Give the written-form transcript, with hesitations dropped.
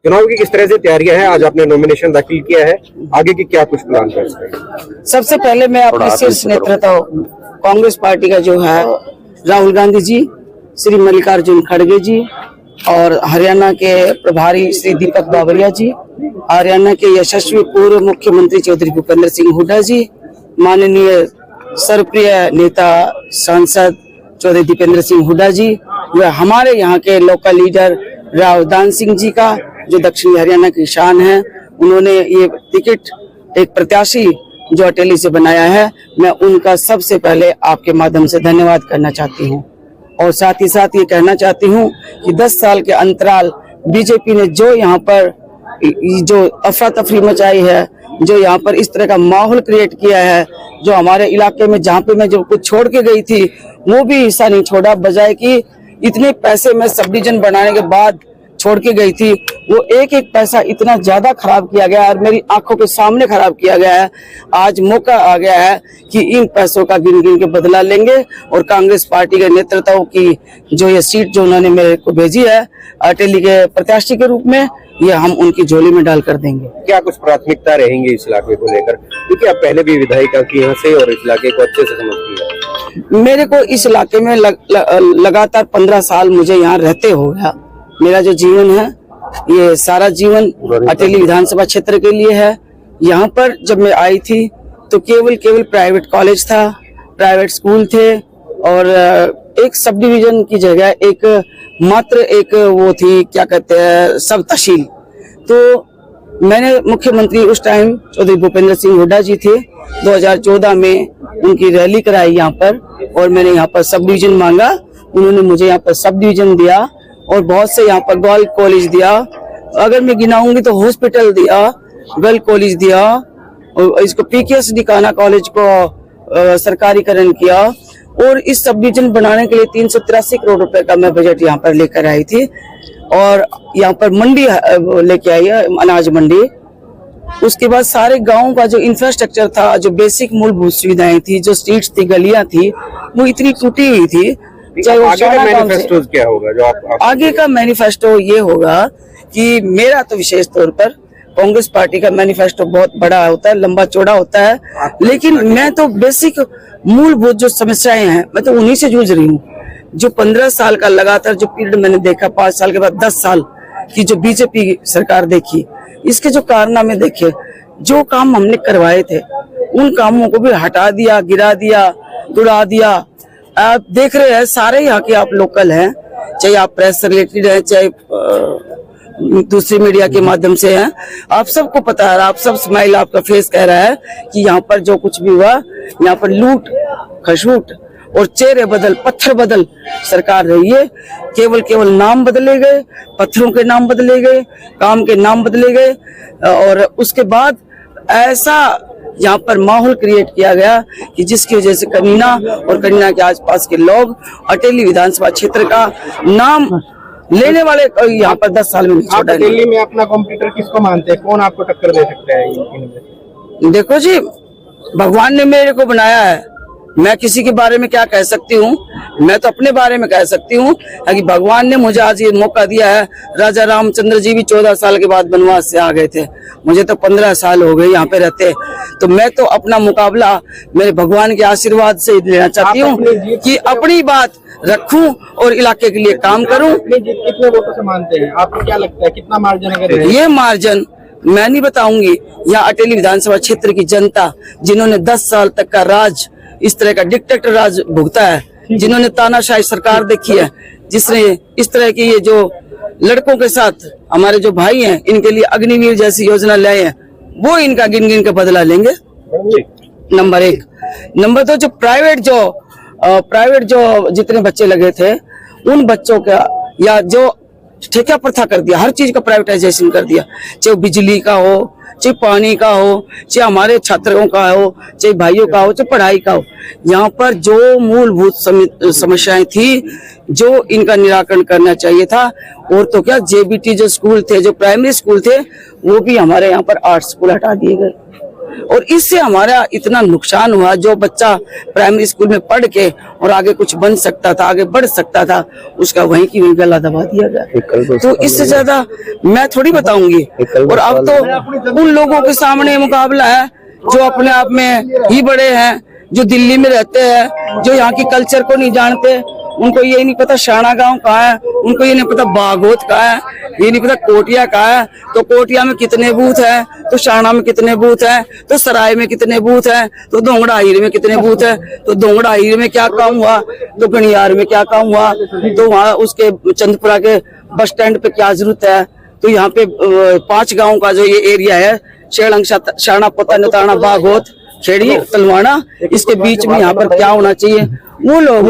चुनाव की किस तरह से तैयारियां हैं? आज आपने नॉमिनेशन दाखिल किया है, आगे की क्या कुछ प्लान है? सबसे पहले मैं अपने शीर्ष नेतृत्व कांग्रेस पार्टी का जो है राहुल गांधी जी, श्री मल्लिकार्जुन खड़गे जी और हरियाणा के प्रभारी श्री दीपक बावरिया जी, हरियाणा के यशस्वी पूर्व मुख्यमंत्री चौधरी भूपेंद्र सिंह हुड्डा जी, माननीय सर्वप्रिय नेता सांसद चौधरी दीपेंद्र सिंह हुड्डा जी, व हमारे यहाँ के लोकल लीडर राव दान सिंह जी का जो दक्षिणी हरियाणा की शान है, उन्होंने ये टिकट एक प्रत्याशी जो अटेली से बनाया है, मैं उनका सबसे पहले आपके माध्यम से धन्यवाद करना चाहती हूँ। और साथ ही साथ ये कहना चाहती हूँ कि 10 साल के अंतराल बीजेपी ने जो यहाँ पर जो अफरा तफरी मचाई है, जो यहाँ पर इस तरह का माहौल क्रिएट किया है, जो हमारे इलाके में जहाँ पे मैं जो कुछ छोड़ के गई थी वो भी हिस्सा नहीं छोड़ा, बजाय कि इतने पैसे मैं सब डिवीजन बनाने के बाद छोड़ के गई थी, वो एक एक पैसा इतना ज्यादा खराब किया गया और मेरी आंखों के सामने खराब किया गया है। आज मौका आ गया है कि इन पैसों का गिन गिन के बदला लेंगे और कांग्रेस पार्टी के नेतृत्व की जो ये सीट जो उन्होंने मेरे को भेजी है अटेली के प्रत्याशी के रूप में, ये हम उनकी झोली में डाल कर देंगे। क्या कुछ प्राथमिकता रहेंगी इस इलाके को लेकर, क्योंकि आप पहले भी विधायिका की यहाँ से और इस इलाके को अच्छे से समझती है? मेरे को इस इलाके में लगातार 15 साल मुझे यहाँ रहते हो गया। मेरा जो जीवन है ये सारा जीवन अटेली विधानसभा क्षेत्र के लिए है। यहाँ पर जब मैं आई थी तो केवल प्राइवेट कॉलेज था, प्राइवेट स्कूल थे और एक सब डिवीजन की जगह एक मात्र एक वो थी, क्या कहते हैं, सब तहसील। तो मैंने मुख्यमंत्री उस टाइम चौधरी भूपेंद्र सिंह हुड्डा जी थे, 2014 में उनकी रैली कराई यहाँ पर और मैंने यहाँ पर सब डिवीजन मांगा, उन्होंने मुझे यहाँ पर सब डिवीजन दिया और बहुत से यहाँ पर गर्ल कॉलेज दिया, अगर मैं गिनाऊंगी तो हॉस्पिटल दिया, गर्ल कॉलेज दिया और इसको पीकेएस डिकाना कॉलेज को सरकारीकरण किया और इस सब डिवीजन बनाने के लिए 383 करोड़ रुपए का मैं बजट यहाँ पर लेकर आई थी और यहाँ पर मंडी लेके आई है, अनाज मंडी। उसके बाद सारे गांव का जो इंफ्रास्ट्रक्चर था, जो बेसिक मूलभूत सुविधाएं थी, जो स्ट्रीट्स थी, गलियां थी, वो इतनी टूटी हुई थी। चाहे वो आगे का मैनिफेस्टो क्या होगा जो आप आगे का मैनिफेस्टो ये होगा कि मेरा तो विशेष तौर पर कांग्रेस पार्टी का मैनिफेस्टो बहुत बड़ा होता है, लंबा चौड़ा होता है, लेकिन मैं तो बेसिक मूलभूत जो समस्याएं हैं मैं तो उन्हीं से जूझ रही हूँ। जो 15 साल का लगातार जो पीरियड मैंने देखा, 5 साल के बाद 10 साल की जो बीजेपी सरकार देखी, इसके जो कारनामे देखे, जो काम हमने करवाए थे उन कामों को भी हटा दिया, गिरा दिया, उड़ा दिया। आप देख रहे हैं, सारे यहाँ के आप लोकल हैं, चाहे आप प्रेस से रिलेटेड है, चाहे दूसरी मीडिया के माध्यम से हैं, आप सबको पता है, आप सब स्माइल आपका फेस कह रहा है कि यहाँ पर जो कुछ भी हुआ, यहाँ पर लूट खसूट और चेहरे बदल, पत्थर बदल सरकार रही है। केवल नाम बदले गए, पत्थरों के नाम बदले गए, काम के नाम बदले गए और उसके बाद ऐसा यहाँ पर माहौल क्रिएट किया गया कि जिसकी वजह से कनीना और कनीना के आसपास के लोग अटेली विधानसभा क्षेत्र का नाम लेने वाले यहाँ पर 10 साल में नहीं छोड़ा। अटेली में अपना कॉम्पिटिटर किसको मानते हैं, कौन आपको टक्कर दे सकता है इनमें? देखो जी, भगवान ने मेरे को बनाया है, मैं किसी के बारे में क्या कह सकती हूँ, मैं तो अपने बारे में कह सकती हूँ कि भगवान ने मुझे आज ये मौका दिया है। राजा रामचंद्र जी भी 14 साल के बाद वनवास से आ गए थे, मुझे तो 15 साल हो गए यहाँ पे रहते, तो मैं तो अपना मुकाबला मेरे भगवान के आशीर्वाद से लेना चाहती हूँ कि अपनी बात रखूं और इलाके के लिए काम करूं। कितने वोटों से मानते हैं, आपको क्या लगता है कितना मार्जिन अगर ये मार्जिन मैं नहीं बताऊंगी, यहाँ अटेली विधानसभा क्षेत्र की जनता जिन्होंने 10 साल तक का राज, इस तरह का डिक्टेटर राज भुगता है, जिन्होंने तानाशाही सरकार देखी है, जिसने इस तरह की ये जो लड़कों के साथ हमारे जो भाई हैं इनके लिए अग्निवीर जैसी योजना लाए हैं, वो इनका गिन गिन के बदला लेंगे। नंबर 1। नंबर 2, जो प्राइवेट जो जितने बच्चे लगे थे उन बच्चों का या जो ठेका प्रथा कर दिया, हर चीज का प्राइवेटाइजेशन कर दिया, चाहे बिजली का हो, चाहे पानी का हो, चाहे हमारे छात्रों का हो, चाहे भाइयों का हो, चाहे पढ़ाई का हो। यहाँ पर जो मूलभूत समस्याएं थी जो इनका निराकरण करना चाहिए था, और तो क्या जेबीटी जो स्कूल थे, जो प्राइमरी स्कूल थे, वो भी हमारे यहाँ पर 8 स्कूल हटा दिए गए। और इससे हमारा इतना नुकसान हुआ। जो बच्चा प्राइमरी स्कूल में पढ़ के और आगे कुछ बन सकता था, आगे बढ़ सकता था, उसका वहीं की वहीं गला दबा दिया गया। तो इससे ज्यादा मैं थोड़ी बताऊंगी। और अब तो उन लोगों के सामने मुकाबला है जो अपने आप में ही बड़े हैं, जो दिल्ली में रहते हैं, जो यहाँ की कल्चर को नहीं जानते। उनको ये नहीं पता शाना गांव कहाँ है, उनको ये नहीं पता बागोत कहाँ है, ये नहीं पता कोटिया कहाँ है। तो कोटिया में कितने बूथ हैं, तो शाना में कितने बूथ हैं, तो सराय में कितने बूथ हैं, तो दोंगड़ा हीरे में कितने बूथ हैं, तो दोंगड़ा हीरे में क्या काम हुआ, तो गणियार में क्या काम हुआ, तो वहाँ उसके चंदपुरा के बस स्टैंड पे क्या जरूरत है। तो यहाँ पे 5 गाँव का जो ये एरिया है, शेड़ंग, शाना, पोता, नताना, बागोत, खेड़ी, तलवाना, इसके बीच में यहाँ पर क्या होना चाहिए। वो लोग